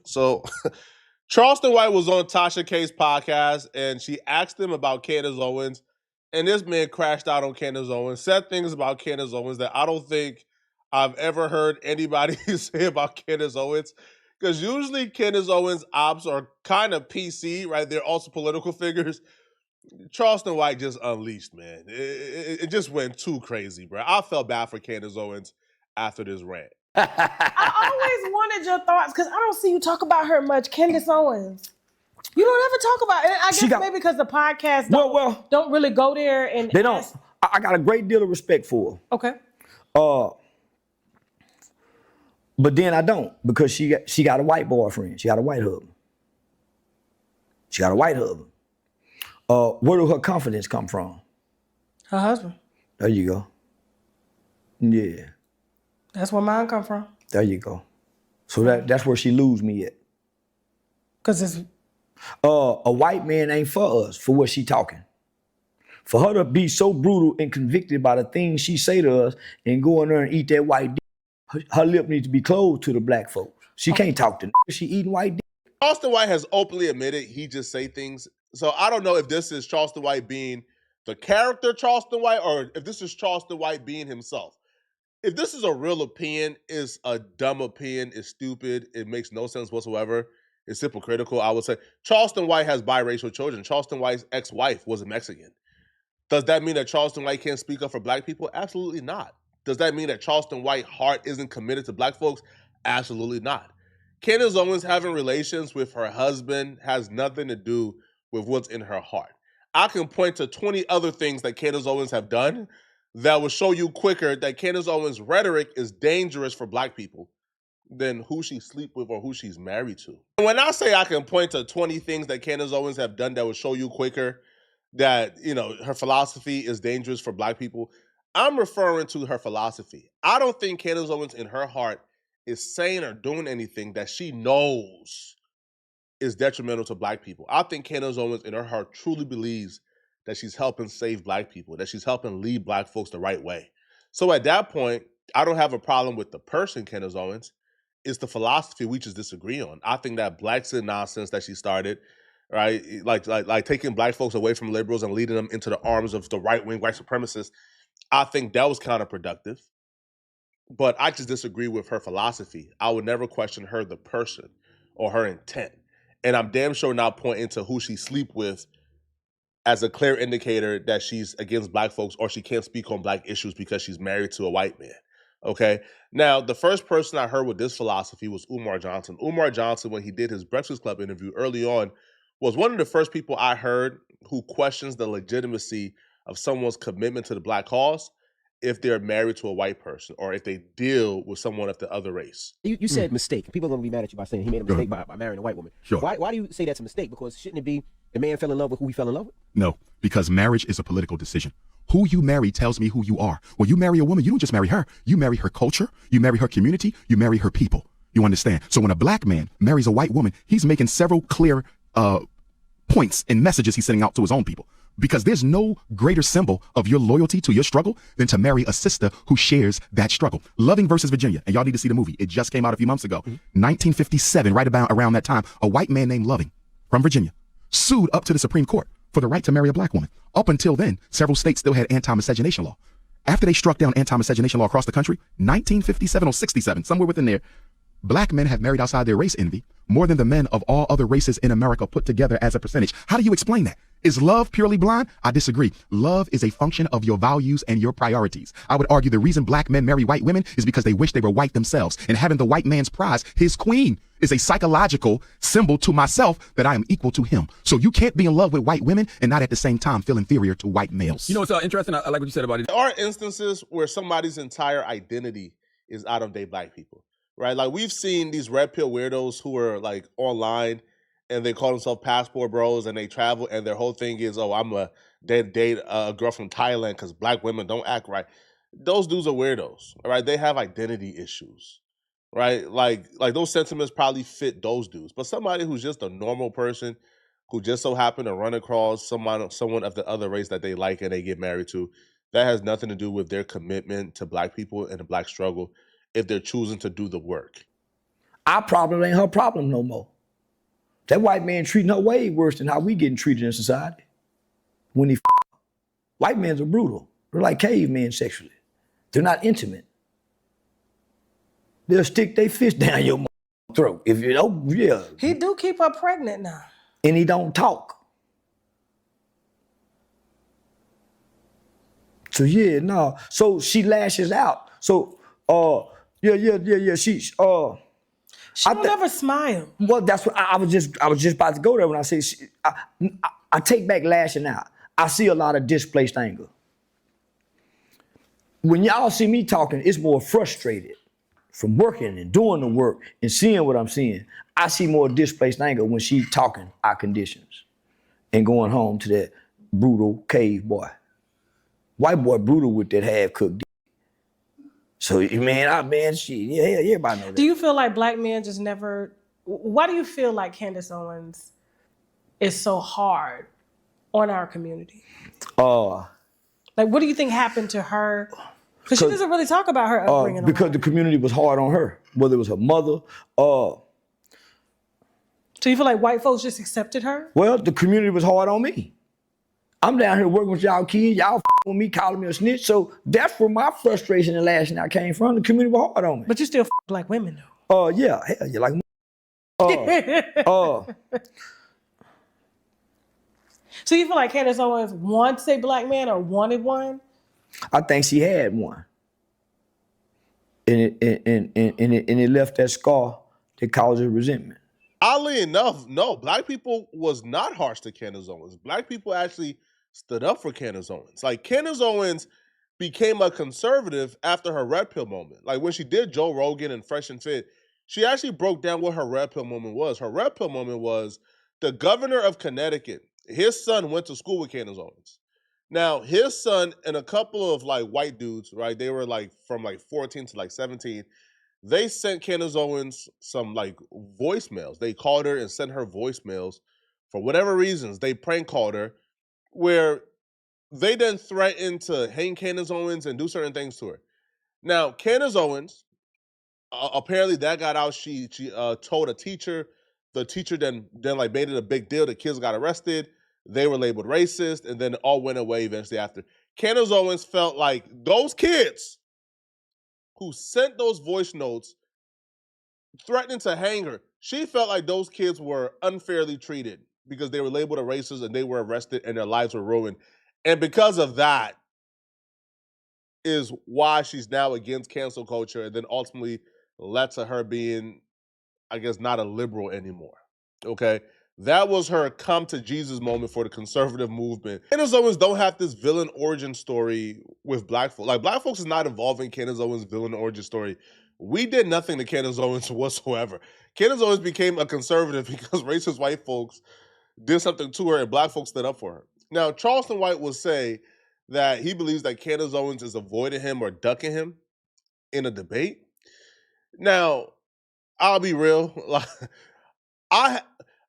So Charleston White was on Tasha K's podcast and she asked him about Candace Owens. And this man crashed out on Candace Owens, said things about Candace Owens that I don't think I've ever heard anybody say about Candace Owens. Because usually Candace Owens ops are kind of PC, right? They're also political figures. Charleston White just unleashed, man. It just went too crazy, bro. I felt bad for Candace Owens after this rant. I always wanted your thoughts because I don't see you talk about her much, Candace Owens. You don't ever talk about it. I guess maybe because the podcast don't really go there and they don't. I got a great deal of respect for her. Okay. But then I don't because she got a white boyfriend. She got a white husband. Where do her confidence come from? Her husband. There you go. Yeah. That's where mine come from. There you go. So that's where she lose me at. Because it's... a white man ain't for us, for what she talking. For her to be so brutal and convicted by the things she say to us and go in there and eat that white dick, her lip needs to be closed to the black folks. She can't talk to she eating white dick. Charleston White has openly admitted he just say things. So I don't know if this is Charleston White being the character Charleston White or if this is Charleston White being himself. If this is a real opinion, it's a dumb opinion, it's stupid, it makes no sense whatsoever, it's hypocritical, I would say. Charleston White has biracial children. Charleston White's ex-wife was a Mexican. Does that mean that Charleston White can't speak up for black people? Absolutely not. Does that mean that Charleston White's heart isn't committed to black folks? Absolutely not. Candace Owens having relations with her husband has nothing to do with what's in her heart. I can point to 20 other things that Candace Owens have done that will show you quicker that Candace Owens' rhetoric is dangerous for black people than who she sleep with or who she's married to. And when I say I can point to 20 things that Candace Owens have done that will show you quicker that, her philosophy is dangerous for black people, I'm referring to her philosophy. I don't think Candace Owens in her heart is saying or doing anything that she knows is detrimental to black people. I think Candace Owens in her heart truly believes that she's helping save black people, that she's helping lead black folks the right way. So at that point, I don't have a problem with the person, Candace Owens. It's the philosophy we just disagree on. I think that black sin nonsense that she started, right? Like taking black folks away from liberals and leading them into the arms of the right-wing white supremacists, I think that was counterproductive. But I just disagree with her philosophy. I would never question her, the person, or her intent. And I'm damn sure not pointing to who she sleep with as a clear indicator that she's against black folks or she can't speak on black issues because she's married to a white man. Okay. Now, the first person I heard with this philosophy was Umar Johnson. Umar Johnson, when he did his Breakfast Club interview early on, was one of the first people I heard who questions the legitimacy of someone's commitment to the black cause if they're married to a white person or if they deal with someone of the other race. You said mistake. People are going to be mad at you by saying he made a mistake by marrying a white woman. Sure. Why do you say that's a mistake? Because shouldn't it be the man fell in love with who he fell in love with? No, because marriage is a political decision. Who you marry tells me who you are. When you marry a woman, you don't just marry her. You marry her culture, you marry her community, you marry her people. You understand? So when a black man marries a white woman, he's making several clear points and messages he's sending out to his own people. Because there's no greater symbol of your loyalty to your struggle than to marry a sister who shares that struggle. Loving versus Virginia, and y'all need to see the movie. It just came out a few months ago. 1957, right about around that time, a white man named Loving from Virginia sued up to the Supreme Court for the right to marry a black woman. Up until then, several states still had anti-miscegenation law. After they struck down anti-miscegenation law across the country, 1957 or 67, somewhere within there, black men have married outside their race envy more than the men of all other races in America put together as a percentage. How do you explain that? Is love purely blind? I disagree. Love is a function of your values and your priorities. I would argue the reason black men marry white women is because they wish they were white themselves. And having the white man's prize, his queen, is a psychological symbol to myself that I am equal to him. So you can't be in love with white women and not at the same time feel inferior to white males. You know what's interesting? I like what you said about it. There are instances where somebody's entire identity is I don't date black people, right? Like we've seen these red pill weirdos who are like online and they call themselves passport bros and they travel and their whole thing is, oh, I'm a date a girl from Thailand because black women don't act right. Those dudes are weirdos, right? They have identity issues, right? Like those sentiments probably fit those dudes. But somebody who's just a normal person who just so happened to run across someone of the other race that they like and they get married to, that has nothing to do with their commitment to black people and the black struggle if they're choosing to do the work. Our problem ain't her problem no more. That white man treating her way worse than how we getting treated in society. When he white men are brutal. They're like cavemen sexually. They're not intimate. They'll stick their fist down your throat. If you know, yeah. He do keep her pregnant now. And he don't talk. So yeah, no. So she lashes out. So yeah. She don't never smile. Well, that's what I was just about to go there when I say I take back lashing out. I see a lot of displaced anger. When y'all see me talking, it's more frustrated from working and doing the work and seeing what I'm seeing. I see more displaced anger when she talking our conditions and going home to that brutal cave boy. White boy brutal with that half-cooked dick. So, shit, everybody know that. Do you feel like black men just never... Why do you feel like Candace Owens is so hard on our community? Like, what do you think happened to her? Because she doesn't really talk about her upbringing. Because the community was hard on her, whether it was her mother. So you feel like white folks just accepted her? Well, the community was hard on me. I'm down here working with y'all kids, y'all with me, calling me a snitch. So that's where my frustration and lashing out came from. The community was hard on me. But you still black women though. Yeah, hell yeah, like. So you feel like Candace Owens wants a black man or wanted one? I think she had one. And it left that scar that caused her resentment. Oddly enough, no, black people was not harsh to Candace Owens. Black people actually stood up for Candace Owens. Like, Candace Owens became a conservative after her red pill moment. Like, when she did Joe Rogan and Fresh and Fit, she actually broke down what her red pill moment was. Her red pill moment was the governor of Connecticut. His son went to school with Candace Owens. Now, his son and a couple of like white dudes, right? They were like from like 14 to like 17. They sent Candace Owens some like voicemails. They called her and sent her voicemails for whatever reasons. They prank called her where they then threatened to hang Candace Owens and do certain things to her. Now, Candace Owens, apparently that got out. She told a teacher. The teacher then like made it a big deal. The kids got arrested. They were labeled racist, and then it all went away eventually after. Candace Owens felt like those kids who sent those voice notes threatening to hang her, she felt like those kids were unfairly treated because they were labeled a racist and they were arrested and their lives were ruined. And because of that is why she's now against cancel culture, and then ultimately led to her being, I guess, not a liberal anymore. Okay? That was her come to Jesus moment for the conservative movement. Candace Owens don't have this villain origin story with black folks. Like, black folks is not involved in Candace Owens' villain origin story. We did nothing to Candace Owens whatsoever. Candace Owens became a conservative because racist white folks did something to her and black folks stood up for her. Now, Charleston White will say that he believes that Candace Owens is avoiding him or ducking him in a debate. Now, I'll be real.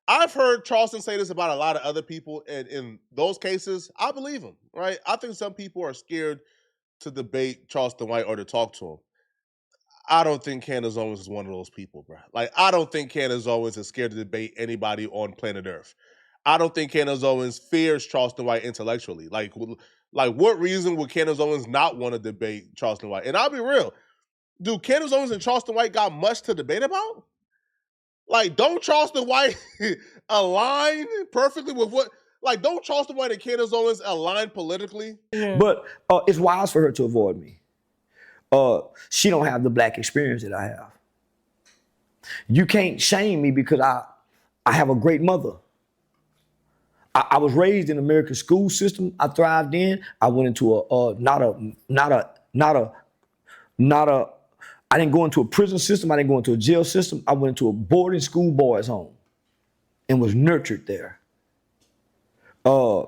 I've heard Charleston say this about a lot of other people, and in those cases, I believe him, right? I think some people are scared to debate Charleston White or to talk to him. I don't think Candace Owens is one of those people, bro. Like, I don't think Candace Owens is scared to debate anybody on planet Earth. I don't think Candace Owens fears Charleston White intellectually. Like what reason would Candace Owens not want to debate Charleston White? And I'll be real. Dude, Candace Owens and Charleston White got much to debate about? Like, don't Charleston White align perfectly with what... Like, don't Charleston White and Candace Owens align politically? Yeah. But it's wise for her to avoid me. She don't have the black experience that I have. You can't shame me because I have a great mother. I was raised in American school system. I thrived in. I went into I didn't go into a prison system. I didn't go into a jail system. I went into a boarding school boys' home and was nurtured there. I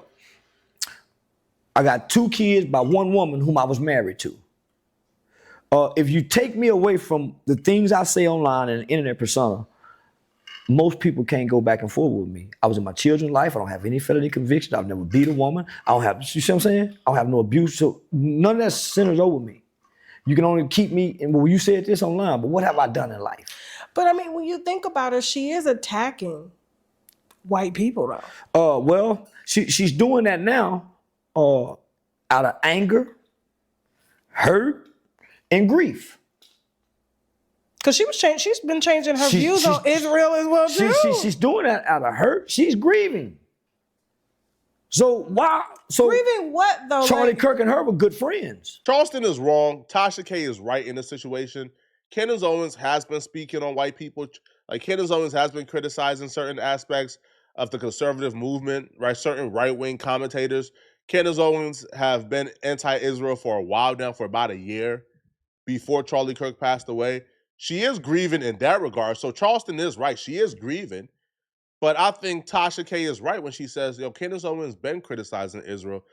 got 2 kids by one woman whom I was married to. If you take me away from the things I say online and the internet persona, most people can't go back and forth with me. I was in my children's life. I don't have any felony convictions. I've never beat a woman. I don't have, you see what I'm saying? I don't have no abuse. So none of that centers over me. You can only keep me, and well, you said this online, but what have I done in life? But I mean, when you think about it, she is attacking white people, though. Well, she's doing that now out of anger, hurt, and grief. Because she's been changing her views on Israel as well, too. She's doing that out of hurt. She's grieving. So why? So grieving what, though? Charlie Kirk and her were good friends. Charleston is wrong. Tasha K is right in this situation. Candace Owens has been speaking on white people. Like, Candace Owens has been criticizing certain aspects of the conservative movement, right? Certain right-wing commentators. Candace Owens have been anti-Israel for a while now, for about a year, before Charlie Kirk passed away. She is grieving in that regard. So Charleston is right. She is grieving. But I think Tasha K is right when she says, Candace Owens been criticizing Israel,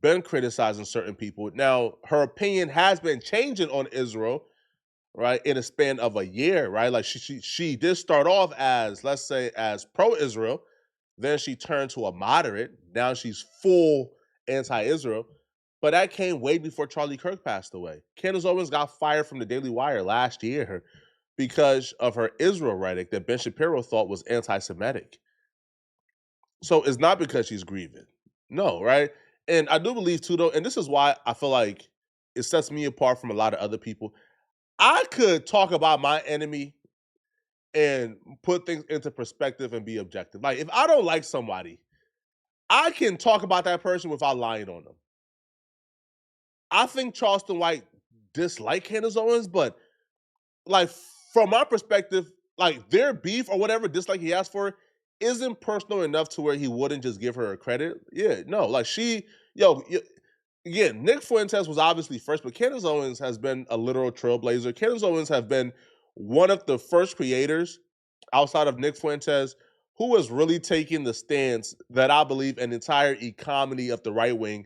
been criticizing certain people. Now, her opinion has been changing on Israel, right, in a span of a year, right? Like, she did start off as, let's say, as pro-Israel. Then she turned to a moderate. Now she's full anti-Israel. But that came way before Charlie Kirk passed away. Candace Owens got fired from the Daily Wire last year because of her Israel rhetoric that Ben Shapiro thought was anti-Semitic. So it's not because she's grieving. No, right? And I do believe, too, though, and this is why I feel like it sets me apart from a lot of other people. I could talk about my enemy and put things into perspective and be objective. Like, if I don't like somebody, I can talk about that person without lying on them. I think Charleston White disliked Candace Owens, but, like, from my perspective, like, their beef or whatever dislike he has for her isn't personal enough to where he wouldn't just give her a credit. Yeah, no, like, again, Nick Fuentes was obviously first, but Candace Owens has been a literal trailblazer. Candace Owens have been one of the first creators outside of Nick Fuentes who has really taken the stance that I believe an entire economy of the right wing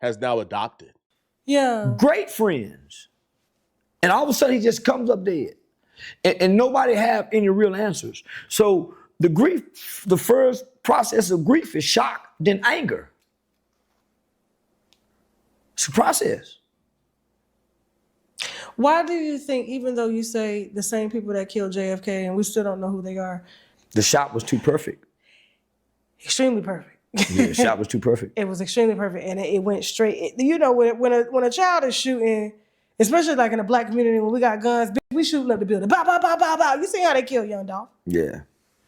has now adopted. Yeah. Great friends. And all of a sudden he just comes up dead. And nobody have any real answers. So the grief, the first process of grief is shock, then anger. It's a process. Why do you think, even though you say the same people that killed JFK and we still don't know who they are? The shot was too perfect. Extremely perfect. Yeah, the shot was too perfect. It was extremely perfect, and it went straight. When a child is shooting, especially like in a black community, when we got guns, we shooting up the building. Bow, bow, bow, bow, bow. You see how they kill young Dolph? Yeah.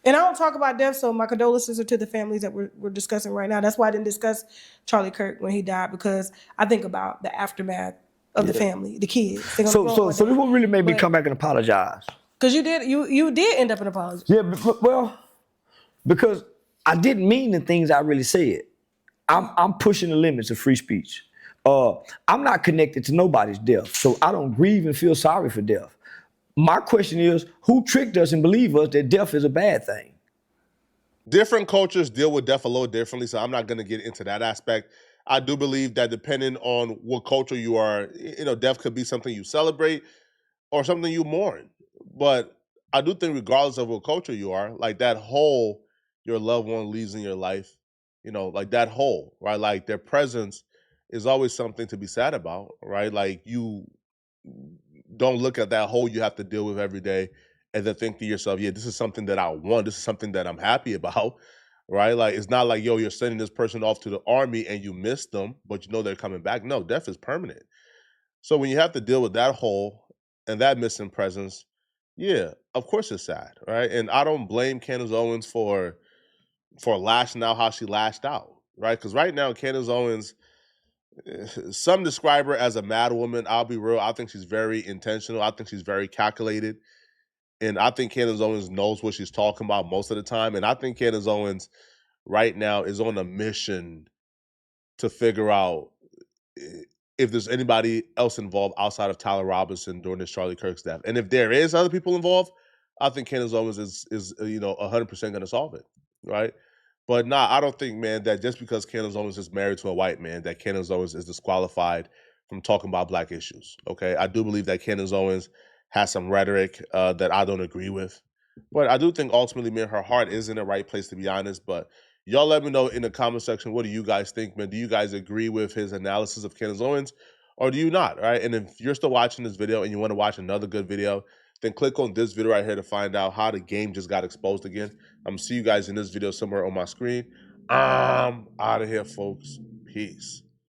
And I don't talk about death, so my condolences are to the families that we're discussing right now. That's why I didn't discuss Charlie Kirk when he died, because I think about the aftermath of the family, the kids. So this what really made me come back and apologize. Because you did end up an apology. Yeah, well, because I didn't mean the things I really said. I'm pushing the limits of free speech. I'm not connected to nobody's death, so I don't grieve and feel sorry for death. My question is, who tricked us and believed us that death is a bad thing? Different cultures deal with death a little differently, so I'm not going to get into that aspect. I do believe that depending on what culture you are, death could be something you celebrate or something you mourn. But I do think regardless of what culture you are, like that hole your loved one leaves in your life, like that hole, right? Like their presence is always something to be sad about, right? Like you don't look at that hole you have to deal with every day and then think to yourself, yeah, this is something that I want. This is something that I'm happy about, right? Like, it's not like, you're sending this person off to the army and you miss them, but they're coming back. No, death is permanent. So when you have to deal with that hole and that missing presence, yeah, of course it's sad, right? And I don't blame Candace Owens for lashing out how she lashed out, right? Because right now, Candace Owens, some describe her as a mad woman. I'll be real. I think she's very intentional. I think she's very calculated. And I think Candace Owens knows what she's talking about most of the time. And I think Candace Owens right now is on a mission to figure out if there's anybody else involved outside of Tyler Robinson during this Charlie Kirk's death. And if there is other people involved, I think Candace Owens is 100% going to solve it, right? But I don't think, man, that just because Candace Owens is married to a white man, that Candace Owens is disqualified from talking about black issues, okay? I do believe that Candace Owens has some rhetoric that I don't agree with. But I do think ultimately, man, her heart is in the right place, to be honest. But y'all let me know in the comment section, what do you guys think, man? Do you guys agree with his analysis of Candace Owens, or do you not, right? And if you're still watching this video and you want to watch another good video, then click on this video right here to find out how the game just got exposed again. I'm gonna see you guys in this video somewhere on my screen. I'm out of here, folks. Peace.